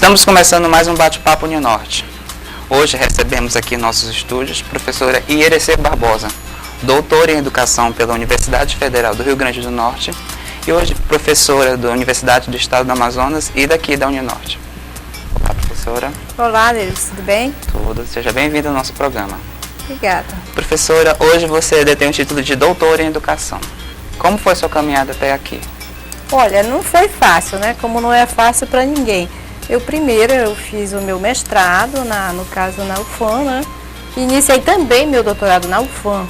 Estamos começando mais um bate-papo Uninorte. Hoje recebemos aqui em nossos estúdios a professora Ierecê Barbosa, doutora em Educação pela Universidade Federal do Rio Grande do Norte e hoje professora da Universidade do Estado do Amazonas e daqui da Uninorte. Olá, professora. Olá, Deus, tudo bem? Tudo. Seja bem-vinda ao nosso programa. Obrigada. Professora, hoje você detém o título de doutora em Educação. Como foi a sua caminhada até aqui? Olha, não foi fácil, né? Como não é fácil para ninguém. Eu fiz o meu mestrado, no caso na UFAM, né? Iniciei também meu doutorado na UFAM.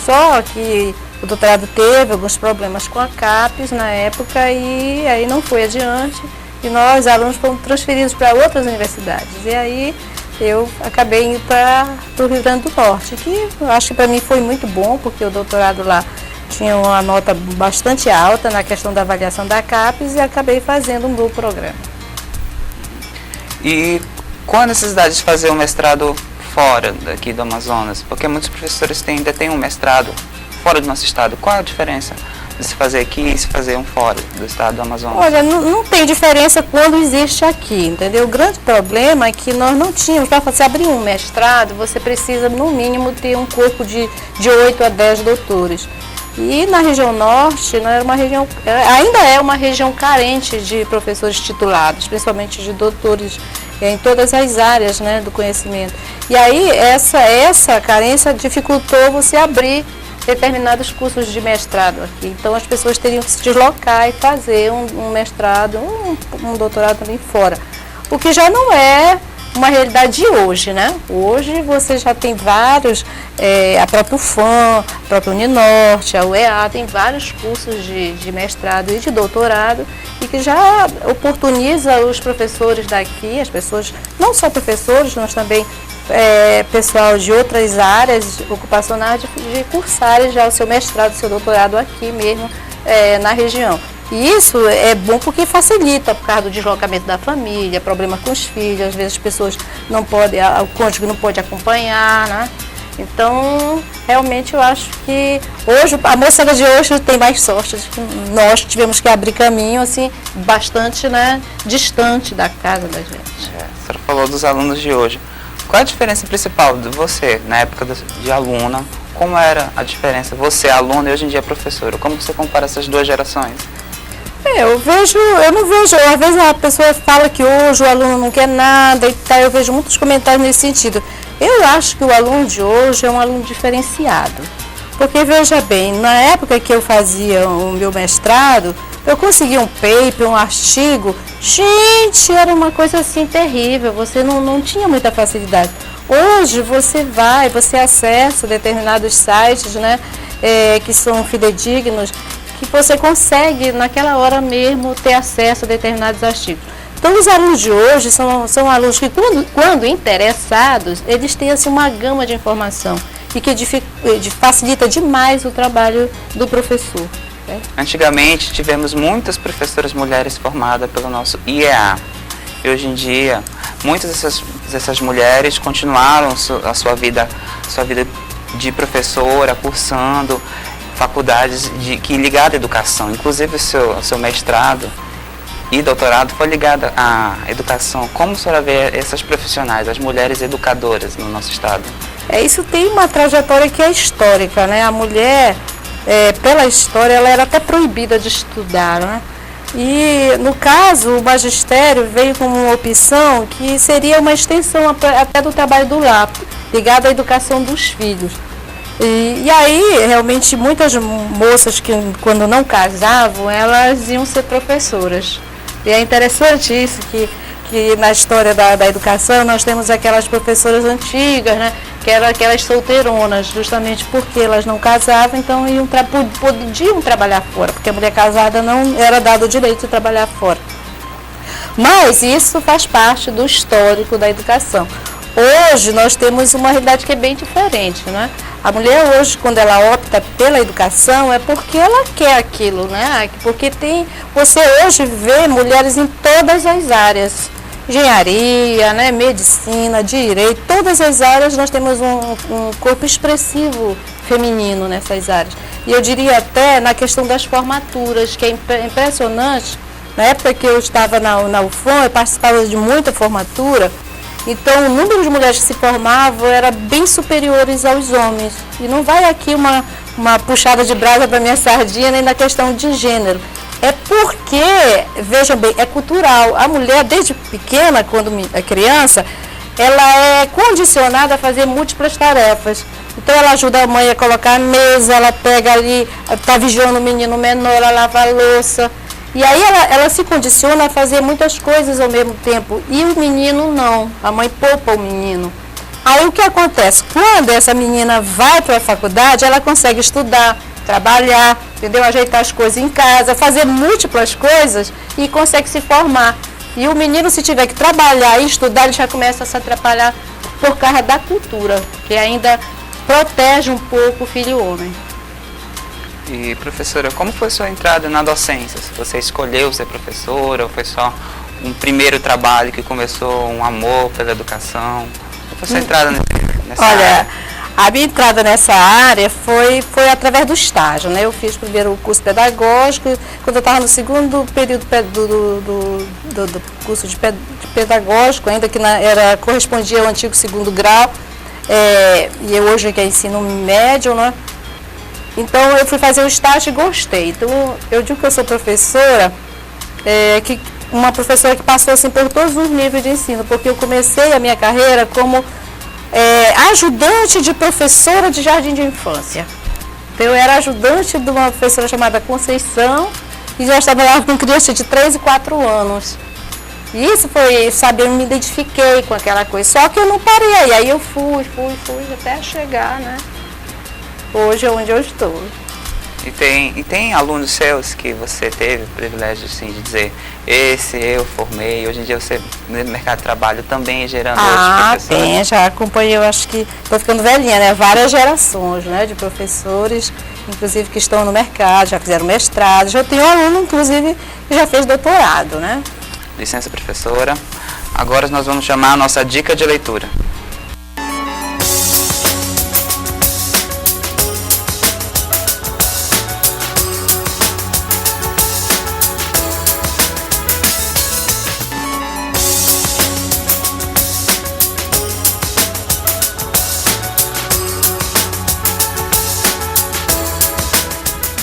Só que o doutorado teve alguns problemas com a CAPES na época e aí não foi adiante. E nós, alunos, fomos transferidos para outras universidades. E aí eu acabei indo para o Rio Grande do Norte, que eu acho que para mim foi muito bom, porque o doutorado lá tinha uma nota bastante alta na questão da avaliação da CAPES e acabei fazendo um bom programa. E qual a necessidade de fazer um mestrado fora daqui do Amazonas? Porque muitos professores ainda têm um mestrado fora do nosso estado. Qual a diferença de se fazer aqui e se fazer um fora do estado do Amazonas? Olha, não tem diferença quando existe aqui, entendeu? O grande problema é que nós não tínhamos, para você abrir um mestrado, você precisa no mínimo ter um corpo de 8 a 10 doutores. E na região norte, ainda é uma região carente de professores titulados, principalmente de doutores em todas as áreas, né, do conhecimento. E aí essa carência dificultou você abrir determinados cursos de mestrado aqui. Então as pessoas teriam que se deslocar e fazer um mestrado, um doutorado também fora. O que já não é uma realidade de hoje, né? Hoje você já tem vários, a própria UFAM, a própria Uninorte, a UEA, tem vários cursos de mestrado e de doutorado e que já oportuniza os professores daqui, as pessoas, não só professores, mas também pessoal de outras áreas ocupacionais de cursarem já o seu mestrado, o seu doutorado aqui mesmo na região. E isso é bom porque facilita, por causa do deslocamento da família, problema com os filhos, às vezes as pessoas não podem, o cônjuge não pode acompanhar, né? Então, realmente eu acho que hoje, a moçada de hoje tem mais sorte, nós tivemos que abrir caminho, assim, bastante, né, distante da casa da gente. A senhora falou dos alunos de hoje. Qual a diferença principal de você, na época de aluna? Como era a diferença, você aluna e hoje em dia professora? Como você compara essas duas gerações? Eu não vejo, às vezes a pessoa fala que hoje o aluno não quer nada e tal, eu vejo muitos comentários nesse sentido. Eu acho que o aluno de hoje é um aluno diferenciado, porque veja bem, na época que eu fazia o meu mestrado, eu conseguia um paper, um artigo, gente, era uma coisa assim terrível, você não tinha muita facilidade. Hoje você acessa determinados sites, né, que são fidedignos, que você consegue, naquela hora mesmo, ter acesso a determinados artigos. Então, os alunos de hoje são alunos que, quando interessados, eles têm assim, uma gama de informação e que facilita demais o trabalho do professor. Né? Antigamente, tivemos muitas professoras mulheres formadas pelo nosso IEA. E hoje em dia, muitas dessas mulheres continuaram a sua vida de professora, cursando faculdades ligadas à educação. Inclusive o seu mestrado e doutorado foi ligado à educação. Como a senhora vê essas profissionais, as mulheres educadoras no nosso estado? Isso tem uma trajetória que é histórica, né? A mulher, pela história, ela era até proibida de estudar, né? E, no caso, o magistério veio como uma opção que seria uma extensão até do trabalho do lar, ligado à educação dos filhos. E aí, realmente, muitas moças que, quando não casavam, elas iam ser professoras. E é interessante isso, que na história da educação, nós temos aquelas professoras antigas, né, que eram aquelas solteironas, justamente porque elas não casavam, então podiam trabalhar fora, porque a mulher casada não era dado o direito de trabalhar fora. Mas isso faz parte do histórico da educação. Hoje nós temos uma realidade que é bem diferente, né? A mulher hoje, quando ela opta pela educação, é porque ela quer aquilo, né? Porque você hoje vê mulheres em todas as áreas, engenharia, né? Medicina, direito, todas as áreas nós temos um corpo expressivo feminino nessas áreas. E eu diria até na questão das formaturas, que é impressionante Na época que eu estava na UFAM, eu participava de muita formatura, então o número de mulheres que se formavam era bem superiores aos homens. E não vai aqui uma puxada de brasa para minha sardinha, nem na questão de gênero. É porque, vejam bem, é cultural. A mulher, desde pequena, quando é criança, ela é condicionada a fazer múltiplas tarefas. Então ela ajuda a mãe a colocar a mesa, ela pega ali, está vigiando o menino menor, ela lava a louça. E aí ela se condiciona a fazer muitas coisas ao mesmo tempo. E o menino não, a mãe poupa o menino. Aí o que acontece? Quando essa menina vai para a faculdade, ela consegue estudar, trabalhar, entendeu? Ajeitar as coisas em casa, fazer múltiplas coisas e consegue se formar. E o menino, se tiver que trabalhar e estudar, ele já começa a se atrapalhar por causa da cultura, que ainda protege um pouco o filho homem. E, professora, como foi a sua entrada na docência? Você escolheu ser professora ou foi só um primeiro trabalho que começou um amor pela educação? Como foi a sua entrada nessa área? A minha entrada nessa área foi através do estágio, né? Eu fiz primeiro o curso pedagógico, quando eu estava no segundo período do curso de pedagógico, ainda que correspondia ao antigo segundo grau, e eu hoje que é ensino médio, né? Então eu fui fazer o estágio e gostei. Então eu digo que eu sou professora, uma professora que passou assim, por todos os níveis de ensino, porque eu comecei a minha carreira como ajudante de professora de jardim de infância. Então, eu era ajudante de uma professora chamada Conceição e já trabalhava com criança de 3 e 4 anos. E isso foi, sabe, eu me identifiquei com aquela coisa, só que eu não parei, aí eu fui até chegar, né? Hoje é onde eu estou. E tem alunos seus que você teve o privilégio assim, de dizer, esse eu formei, hoje em dia você no mercado de trabalho também gerando outros professores? Tem, já acompanhei, eu acho que estou ficando velhinha, né? Várias gerações, né, de professores, inclusive que estão no mercado, já fizeram mestrado, já tenho um aluno, inclusive, que já fez doutorado, né? Licença, professora. Agora nós vamos chamar a nossa dica de leitura.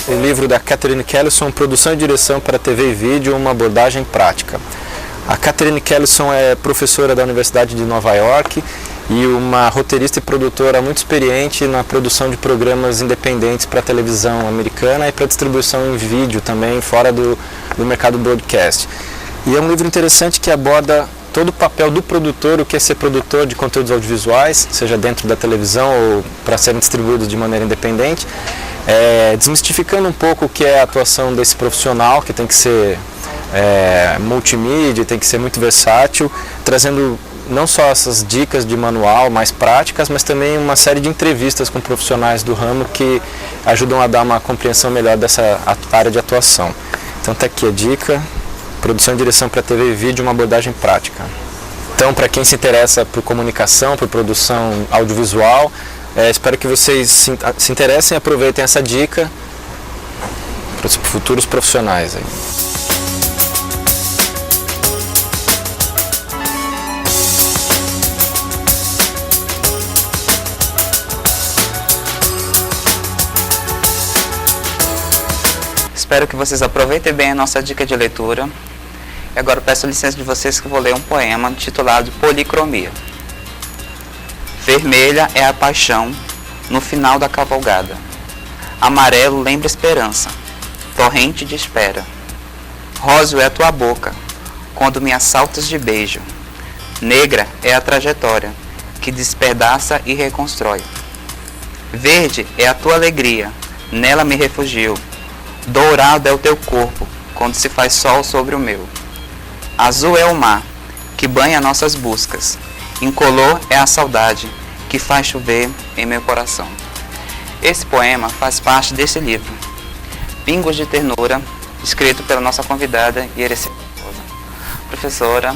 O livro da Catherine Kellison, Produção e Direção para TV e Vídeo, uma abordagem prática. A Catherine Kellison é professora da Universidade de Nova York e uma roteirista e produtora muito experiente na produção de programas independentes para a televisão americana e para distribuição em vídeo também, fora do mercado broadcast. E é um livro interessante que aborda todo o papel do produtor, o que é ser produtor de conteúdos audiovisuais, seja dentro da televisão ou para serem distribuídos de maneira independente, desmistificando um pouco o que é a atuação desse profissional, que tem que ser multimídia, tem que ser muito versátil, trazendo não só essas dicas de manual mais práticas, mas também uma série de entrevistas com profissionais do ramo que ajudam a dar uma compreensão melhor dessa área de atuação. Então está aqui a dica, Produção e Direção para TV e Vídeo, uma abordagem prática. Então, para quem se interessa por comunicação, por produção audiovisual, espero que vocês se interessem e aproveitem essa dica para os futuros profissionais aí. Espero que vocês aproveitem bem a nossa dica de leitura. E agora peço licença de vocês que eu vou ler um poema intitulado Policromia. Vermelha é a paixão no final da cavalgada. Amarelo lembra esperança, torrente de espera. Róseo é a tua boca, quando me assaltas de beijo. Negra é a trajetória, que despedaça e reconstrói. Verde é a tua alegria, nela me refugio. Dourado é o teu corpo, quando se faz sol sobre o meu. Azul é o mar, que banha nossas buscas. Incolor é a saudade, que faz chover em meu coração. Esse poema faz parte desse livro, Pingos de Ternura, escrito pela nossa convidada Ierecê Barbosa. Professora,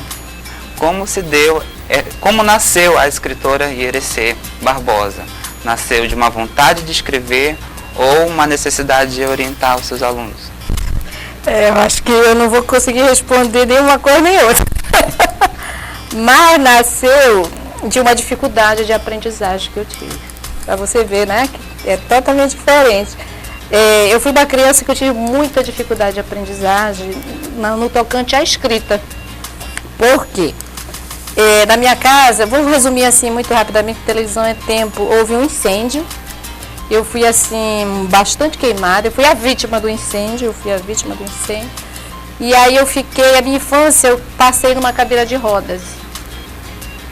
como nasceu a escritora Ierecê Barbosa? Nasceu de uma vontade de escrever ou uma necessidade de orientar os seus alunos? Eu acho que eu não vou conseguir responder nenhuma coisa nem outra. Mas nasceu de uma dificuldade de aprendizagem que eu tive. Para você ver, né? Que é totalmente diferente. Eu fui uma criança que eu tive muita dificuldade de aprendizagem no tocante à escrita. Por quê? Na minha casa, vou resumir assim muito rapidamente, televisão é tempo, houve um incêndio. Eu fui assim, bastante queimada, eu fui a vítima do incêndio, E aí eu fiquei, a minha infância, eu passei numa cadeira de rodas.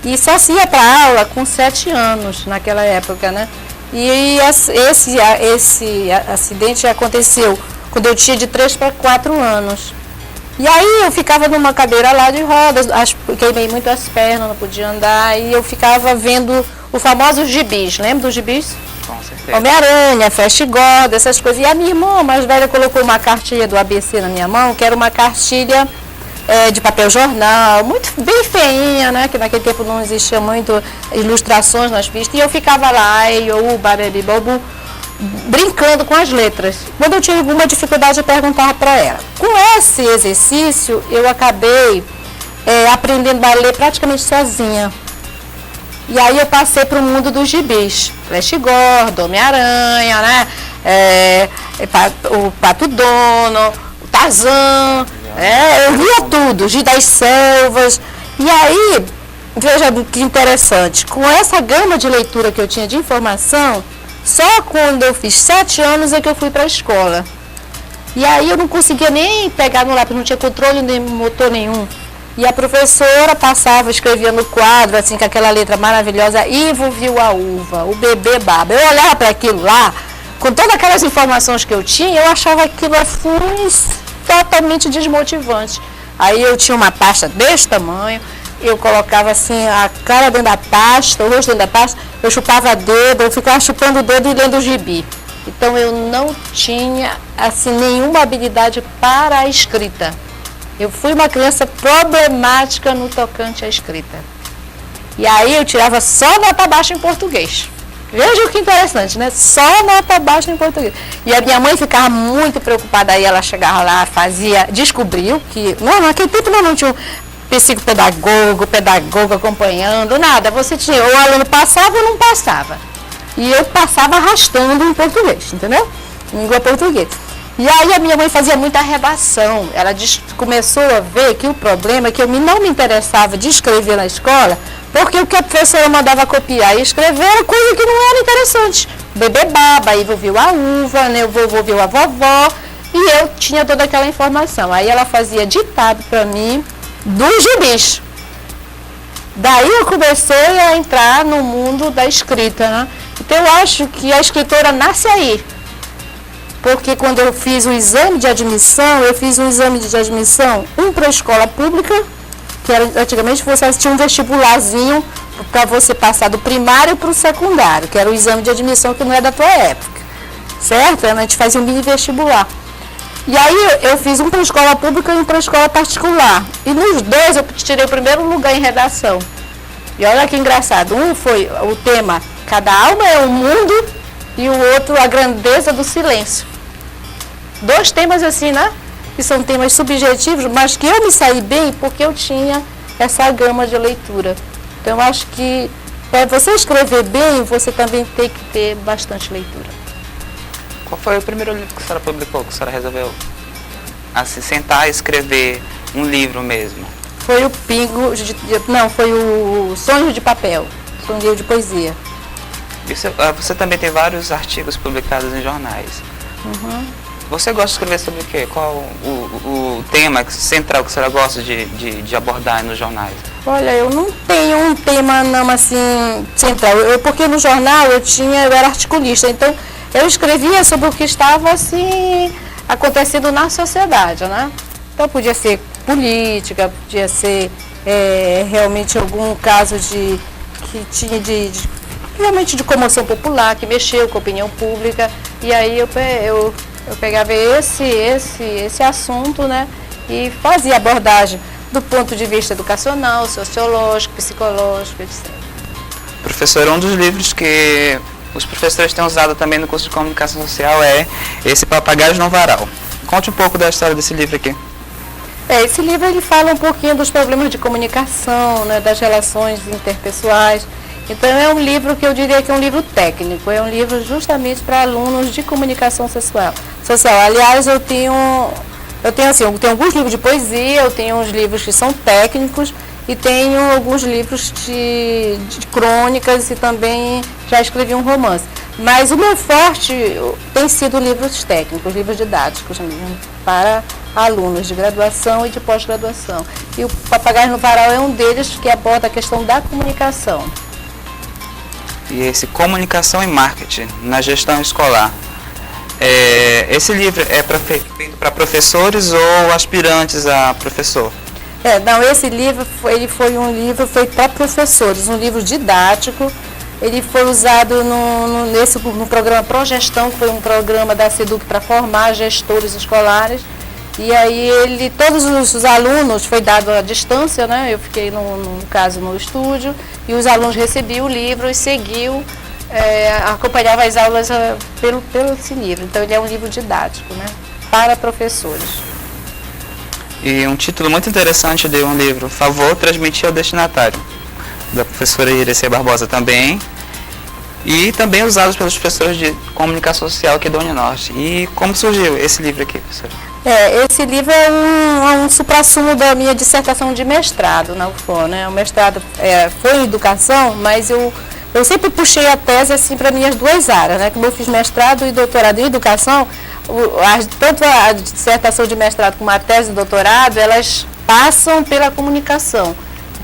E só se ia para aula com 7 anos naquela época, né? E esse acidente aconteceu quando eu tinha de 3 para 4 anos. E aí eu ficava numa cadeira lá de rodas, queimei muito as pernas, não podia andar, e eu ficava vendo o famoso gibis, lembra dos gibis? Com certeza. Homem-Aranha, Flash Gordon, essas coisas. E a minha irmã mais velha colocou uma cartilha do ABC na minha mão, que era uma cartilha de papel jornal, muito bem feinha, né? Que naquele tempo não existia muito ilustrações nas pistas. E eu ficava lá, babebi, bobu, brincando com as letras. Quando eu tive alguma dificuldade, eu perguntava para ela. Com esse exercício, eu acabei aprendendo a ler praticamente sozinha. E aí eu passei para o mundo dos gibis. Flash Gordon, Homem-Aranha, né? O Pato Dono, o Tarzan. Eu lia tudo, Giz das Selvas. E aí, veja que interessante, com essa gama de leitura que eu tinha de informação, só quando eu fiz 7 anos é que eu fui para a escola. E aí eu não conseguia nem pegar no lápis, não tinha controle nem motor nenhum. E a professora passava, escrevia no quadro, assim, com aquela letra maravilhosa, Ivo viu a uva, o bebê baba. Eu olhava para aquilo lá, com todas aquelas informações que eu tinha, eu achava aquilo totalmente desmotivante. Aí eu tinha uma pasta desse tamanho, eu colocava assim a cara dentro da pasta, o rosto dentro da pasta, eu chupava dedo, eu ficava chupando o dedo e lendo o gibi. Então eu não tinha assim nenhuma habilidade para a escrita. Eu fui uma criança problemática no tocante à escrita. E aí eu tirava só nota baixa em português. Veja que interessante, né? Só nota baixa em português. E a minha mãe ficava muito preocupada, aí ela chegava lá, descobriu que... naquele tempo não tinha um pedagogo acompanhando, nada. Você tinha, o aluno passava ou não passava. E eu passava arrastando em português, entendeu? Em língua portuguesa. E aí a minha mãe fazia muita redação. Ela começou a ver que o problema é que eu não me interessava de escrever na escola, porque o que a professora mandava copiar e escrever era coisa que não era interessante. Bebê baba, aí viu a uva, né? O vovô viu a vovó, e eu tinha toda aquela informação. Aí ela fazia ditado para mim dos gibis. Daí eu comecei a entrar no mundo da escrita, né? Então eu acho que a escritora nasce aí. Porque quando eu fiz o exame de admissão, um para a escola pública, que era, antigamente você tinha um vestibularzinho para você passar do primário para o secundário, que era o exame de admissão que não é da tua época, certo? A gente fazia um mini vestibular. E aí eu fiz um para a escola pública e um para a escola particular. E nos dois eu tirei o primeiro lugar em redação. E olha que engraçado, um foi o tema Cada Alma é um Mundo, e o outro, A Grandeza do Silêncio. 2 temas assim, né? Que são temas subjetivos, mas que eu me saí bem porque eu tinha essa gama de leitura. Então, eu acho que para você escrever bem, você também tem que ter bastante leitura. Qual foi o primeiro livro que a senhora publicou, que a senhora resolveu assim, sentar e escrever um livro mesmo? Foi o foi o Sonho de Papel, foi um livro de poesia. Você também tem vários artigos publicados em jornais. Uhum. Você gosta de escrever sobre o quê? Qual o tema central que a senhora gosta de abordar nos jornais? Olha, eu não tenho um tema não assim central, porque no jornal eu era articulista, então eu escrevia sobre o que estava assim acontecendo na sociedade, né? Então podia ser política, podia ser realmente algum caso que tinha realmente de comoção popular, que mexeu com a opinião pública, e aí eu pegava esse assunto, né, e fazia abordagem do ponto de vista educacional, sociológico, psicológico, etc. Professora, um dos livros que os professores têm usado também no curso de comunicação social é esse Papagaios no Varal. Conte um pouco da história desse livro aqui. Esse livro ele fala um pouquinho dos problemas de comunicação, né, das relações interpessoais. Então é um livro que eu diria que é um livro técnico, é um livro justamente para alunos de comunicação social. Aliás, eu tenho alguns livros de poesia, eu tenho uns livros que são técnicos e tenho alguns livros de crônicas e também já escrevi um romance. Mas o meu forte tem sido livros técnicos, livros didáticos mesmo, para alunos de graduação e de pós-graduação. E o Papagaio no Varal é um deles que aborda a questão da comunicação. E esse Comunicação e Marketing na Gestão Escolar. Esse livro é feito para professores ou aspirantes a professor? Esse livro ele foi um livro feito para professores, um livro didático. Ele foi usado no programa Progestão, que foi um programa da SEDUC para formar gestores escolares. E aí todos os alunos, foi dado à distância, né? Eu fiquei no caso no estúdio, e os alunos recebiam o livro e seguiam, acompanhavam as aulas pelo esse livro. Então ele é um livro didático, né? Para professores. E um título muito interessante de um livro, Favor Transmitir ao Destinatário, da professora Irecê Barbosa também, e também usados pelos professores de comunicação social aqui da Uninorte. E como surgiu esse livro aqui, professora? Esse livro é um suprassumo da minha dissertação de mestrado na UFOR, né? O mestrado foi em educação, mas eu sempre puxei a tese assim para minhas duas áreas, né? Como eu fiz mestrado e doutorado em educação, tanto a dissertação de mestrado como a tese de doutorado, elas passam pela comunicação.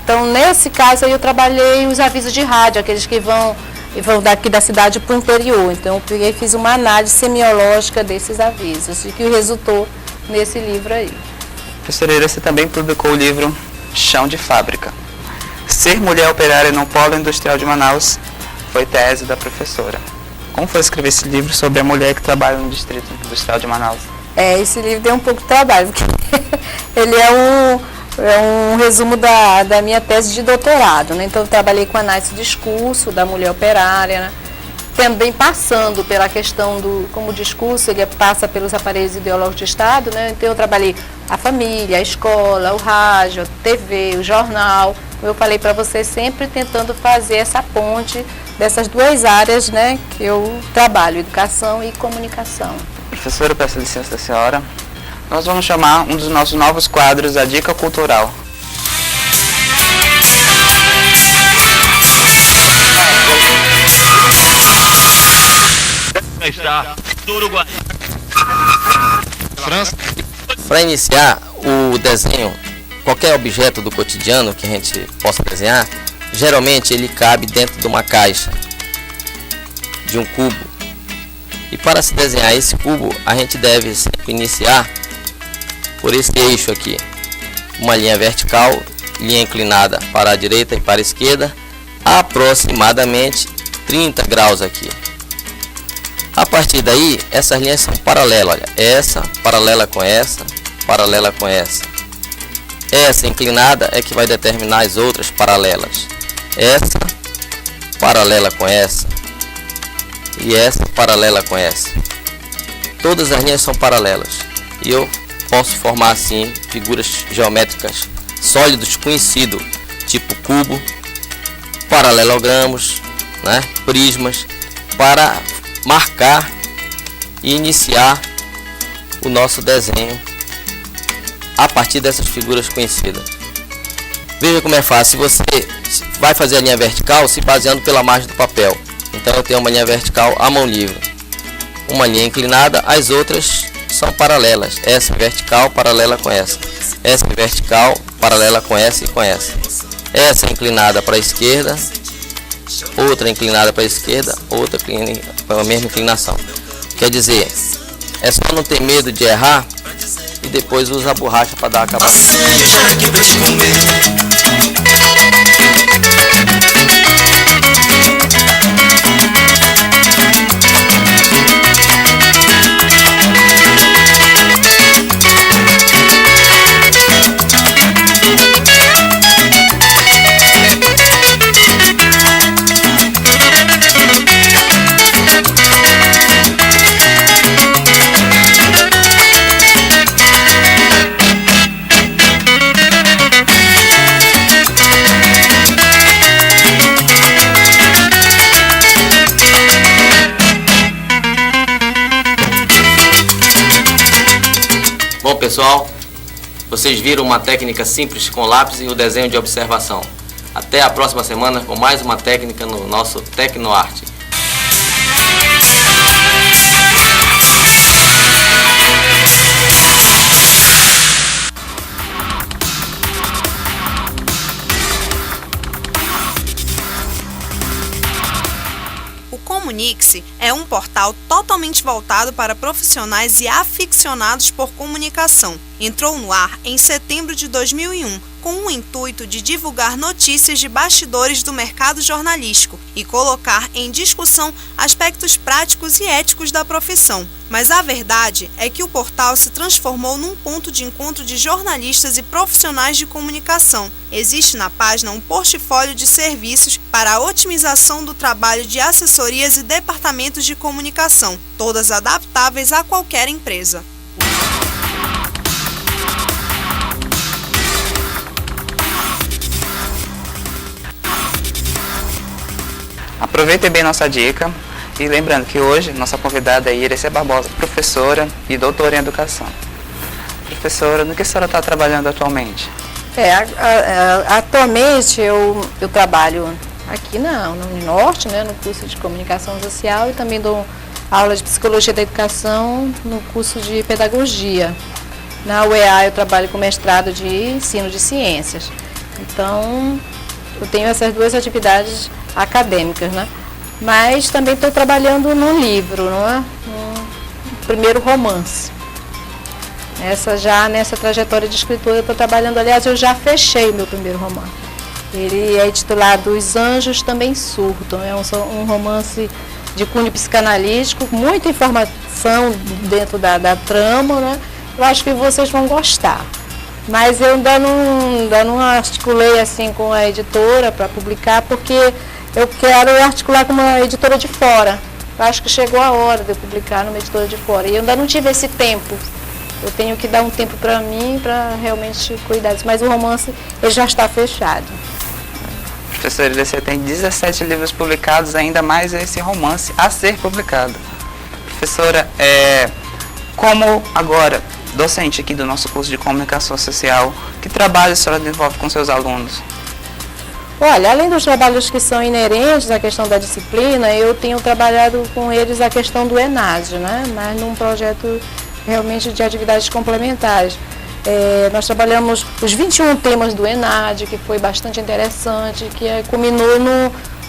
Então, nesse caso, eu trabalhei os avisos de rádio, aqueles que vão daqui da cidade para o interior. Então, eu fiz uma análise semiológica desses avisos, e que resultou nesse livro aí. Professora Irecê também publicou o livro Chão de Fábrica. Ser mulher operária no Polo Industrial de Manaus foi tese da professora. Como foi escrever esse livro sobre a mulher que trabalha no Distrito Industrial de Manaus? Esse livro deu um pouco de trabalho, porque ele é um resumo da minha tese de doutorado, né? Então eu trabalhei com análise de discurso da mulher operária, né? Também passando pela questão como o discurso ele passa pelos aparelhos ideológicos de Estado, né? Então eu trabalhei a família, a escola, o rádio, a TV, o jornal. Como eu falei para você, sempre tentando fazer essa ponte dessas duas áreas, né, que eu trabalho, educação e comunicação. Professora, peço licença da senhora. Nós vamos chamar um dos nossos novos quadros, a Dica Cultural. Para iniciar o desenho, qualquer objeto do cotidiano que a gente possa desenhar, geralmente ele cabe dentro de uma caixa, de um cubo. E para se desenhar esse cubo, a gente deve sempre iniciar por esse eixo aqui, uma linha vertical, linha inclinada para a direita e para a esquerda, aproximadamente 30 graus aqui. A partir daí, essas linhas são paralelas, olha, essa paralela com essa, paralela com essa. Essa inclinada é que vai determinar as outras paralelas. Essa paralela com essa e essa paralela com essa. Todas as linhas são paralelas e eu posso formar assim figuras geométricas sólidos conhecidos, tipo cubo, paralelogramos, né, prismas, para marcar e iniciar o nosso desenho a partir dessas figuras conhecidas. Veja como é fácil. Você vai fazer a linha vertical se baseando pela margem do papel. Então eu tenho uma linha vertical à mão livre, uma linha inclinada, as outras são paralelas. Essa vertical paralela com essa vertical paralela com essa e com essa. Essa inclinada para a esquerda, outra inclinada para a esquerda, outra com a mesma inclinação. Quer dizer, é só não ter medo de errar e depois usa a borracha para dar acabamento. pessoal, vocês viram uma técnica simples com lápis e o desenho de observação. Até a próxima semana com mais uma técnica no nosso Tecnoarte. Comunique-se é um portal totalmente voltado para profissionais e aficionados por comunicação. Entrou no ar em setembro de 2001, com o intuito de divulgar notícias de bastidores do mercado jornalístico e colocar em discussão aspectos práticos e éticos da profissão. Mas a verdade é que o portal se transformou num ponto de encontro de jornalistas e profissionais de comunicação. Existe na página um portfólio de serviços para a otimização do trabalho de assessorias e departamentos de comunicação, todas adaptáveis a qualquer empresa. Aproveitem bem nossa dica e lembrando que hoje nossa convidada é Irecê Barbosa, professora e doutora em educação. Professora, no que a senhora está trabalhando atualmente? Atualmente eu trabalho aqui no Norte, né, no curso de comunicação social, e também dou aula de psicologia da educação no curso de pedagogia. Na UEA eu trabalho com mestrado de ensino de ciências. Então eu tenho essas duas atividades acadêmicas, né? Mas também estou trabalhando num livro, não é? Um primeiro romance. Nessa trajetória de escritora eu estou trabalhando, aliás, eu já fechei meu primeiro romance. Ele é intitulado Os Anjos Também Surtam, é um romance de cunho psicanalítico, muita informação dentro da trama, né? Eu acho que vocês vão gostar. Mas eu ainda não articulei assim com a editora para publicar, porque eu quero articular com uma editora de fora. Eu acho que chegou a hora de eu publicar numa editora de fora. E eu ainda não tive esse tempo. Eu tenho que dar um tempo para mim, para realmente cuidar disso. Mas o romance ele já está fechado. Professora, você tem 17 livros publicados, ainda mais esse romance a ser publicado. Professora, como agora, docente aqui do nosso curso de comunicação social, que trabalho a senhora desenvolve com seus alunos? Olha, além dos trabalhos que são inerentes à questão da disciplina, eu tenho trabalhado com eles a questão do ENAD, né? Mas num projeto realmente de atividades complementares. Nós trabalhamos os 21 temas do ENAD, que foi bastante interessante, que culminou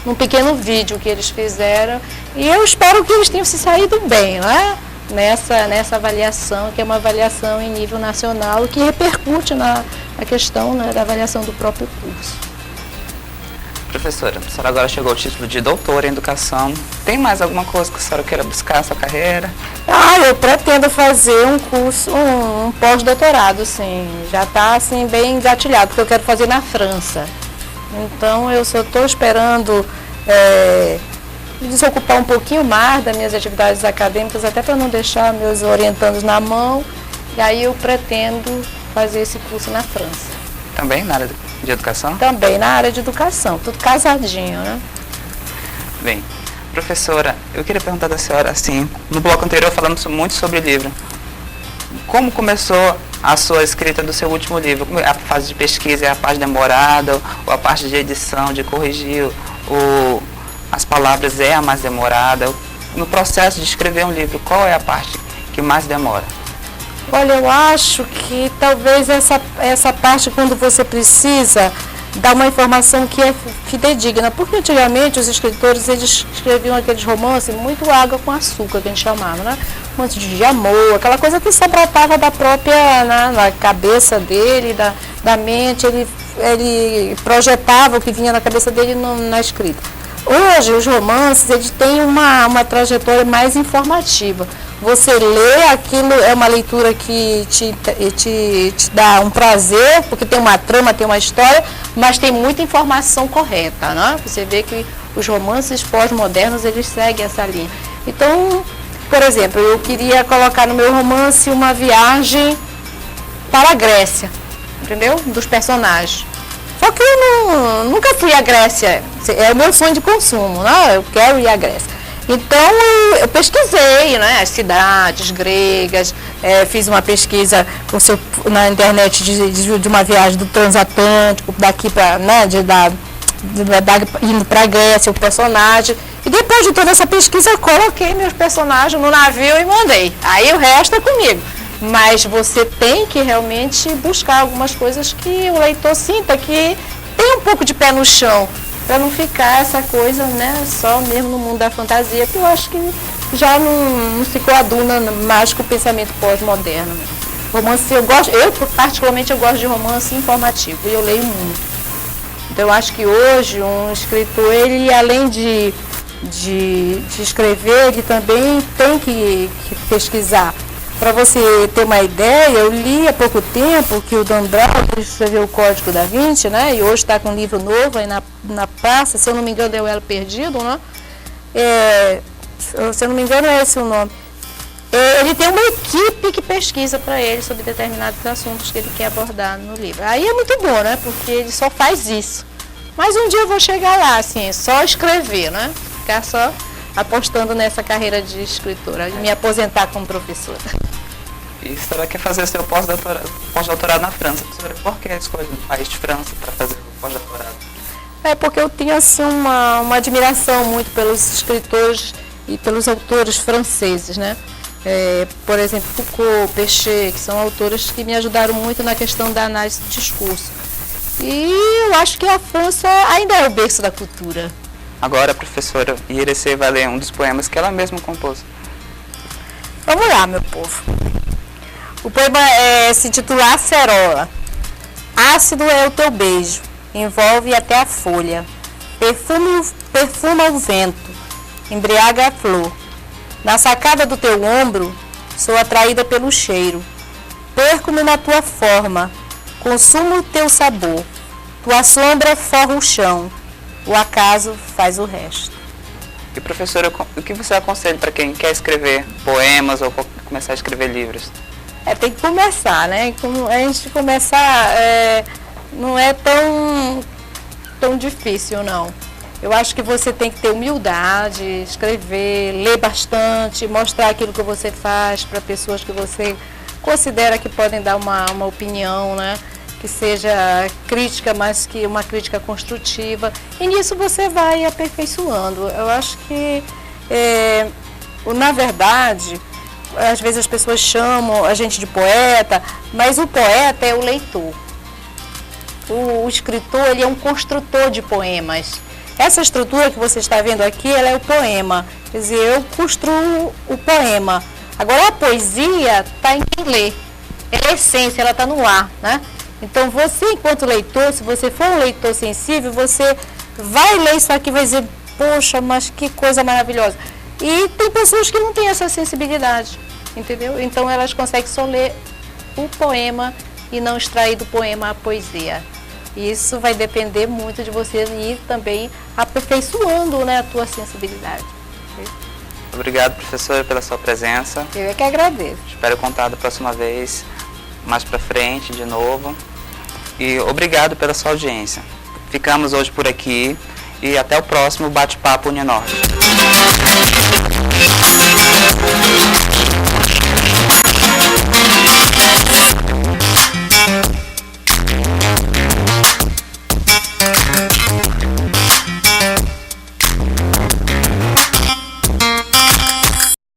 num pequeno vídeo que eles fizeram, e eu espero que eles tenham se saído bem, né? Nessa avaliação, que é uma avaliação em nível nacional, que repercute na questão, né, da avaliação do próprio curso. Professora, a senhora agora chegou ao título de doutora em educação. Tem mais alguma coisa que a senhora queira buscar na sua carreira? Eu pretendo fazer um curso, um pós-doutorado, sim. Já está assim, bem engatilhado, porque eu quero fazer na França. Então, eu só estou esperando desocupar um pouquinho mais das minhas atividades acadêmicas, até para não deixar meus orientandos na mão. E aí eu pretendo fazer esse curso na França. Também na área de educação? Também na área de educação, tudo casadinho, né? Bem, professora, eu queria perguntar da senhora, assim, no bloco anterior falamos muito sobre livro. Como começou a sua escrita do seu último livro? A fase de pesquisa é a parte demorada, ou a parte de edição, de corrigir as palavras é a mais demorada? No processo de escrever um livro, qual é a parte que mais demora? Olha, eu acho que talvez essa parte, quando você precisa dar uma informação que é fidedigna, porque antigamente os escritores eles escreviam aqueles romances muito água com açúcar, que a gente chamava, né? Romance de amor, aquela coisa que só brotava da própria, na cabeça dele, da mente, ele projetava o que vinha na cabeça dele na escrita. Hoje, os romances, eles têm uma trajetória mais informativa. Você lê aquilo, é uma leitura que te dá um prazer, porque tem uma trama, tem uma história, mas tem muita informação correta, né? Você vê que os romances pós-modernos, eles seguem essa linha. Então, por exemplo, eu queria colocar no meu romance uma viagem para a Grécia, entendeu? Dos personagens. Só que eu nunca fui à Grécia, é o meu sonho de consumo, né? Eu quero ir à Grécia. Então eu pesquisei, né, as cidades gregas, fiz uma pesquisa na internet de uma viagem do transatlântico, daqui para, né, indo para a Grécia, o personagem. E depois de toda essa pesquisa, eu coloquei meus personagens no navio e mandei. Aí o resto é comigo. Mas você tem que realmente buscar algumas coisas que o leitor sinta que tem um pouco de pé no chão, para não ficar essa coisa, né, só mesmo no mundo da fantasia, que eu acho que já não se coaduna mais com o pensamento pós-moderno. Romance, eu particularmente eu gosto de romance informativo, e eu leio muito. Então eu acho que hoje um escritor, ele além de escrever, ele também tem que pesquisar. Para você ter uma ideia, eu li há pouco tempo que o Dan Brown escreveu o Código da Vinci, né? E hoje está com um livro novo aí na praça, se eu não me engano é o Elo Perdido, né? Se eu não me engano é esse o nome. Ele tem uma equipe que pesquisa para ele sobre determinados assuntos que ele quer abordar no livro. Aí é muito bom, né? Porque ele só faz isso. Mas um dia eu vou chegar lá, assim, só escrever, né? Ficar só apostando nessa carreira de escritora, e me aposentar como professora. E a senhora quer fazer seu pós-doutorado na França. Professora, por que a escolha do país de França para fazer o pós-doutorado? Porque eu tinha assim, uma admiração muito pelos escritores e pelos autores franceses, né? Por exemplo, Foucault, Péchet, que são autores que me ajudaram muito na questão da análise do discurso. E eu acho que a França ainda é o berço da cultura. Agora a professora Irecê vai ler um dos poemas que ela mesma compôs. Vamos lá, meu povo. O poema se intitula Acerola. Ácido é o teu beijo, envolve até a folha. Perfuma o vento, embriaga a flor. Na sacada do teu ombro, sou atraída pelo cheiro. Perco-me na tua forma, consumo o teu sabor. Tua sombra forra o chão, o acaso faz o resto. E professora, o que você aconselha para quem quer escrever poemas ou começar a escrever livros? Tem que começar, né? A gente começar não é tão difícil, não. Eu acho que você tem que ter humildade, escrever, ler bastante, mostrar aquilo que você faz para pessoas que você considera que podem dar uma opinião, né? Que seja crítica, mas que uma crítica construtiva. E nisso você vai aperfeiçoando. Eu acho que, na verdade, às vezes as pessoas chamam a gente de poeta, mas o poeta é o leitor. O escritor, ele é um construtor de poemas. Essa estrutura que você está vendo aqui, ela é o poema. Quer dizer, eu construo o poema. Agora, a poesia está em quem lê. É a essência, ela está no ar, né? Então, você, enquanto leitor, se você for um leitor sensível, você vai ler isso aqui e vai dizer, poxa, mas que coisa maravilhosa. E tem pessoas que não têm essa sensibilidade, entendeu? Então, elas conseguem só ler o poema e não extrair do poema a poesia. E isso vai depender muito de você ir também aperfeiçoando, né, a tua sensibilidade. Obrigado, professora, pela sua presença. Eu é que agradeço. Espero contar da próxima vez, mais pra frente, de novo. E obrigado pela sua audiência. Ficamos hoje por aqui e até o próximo Bate-Papo Uninorte.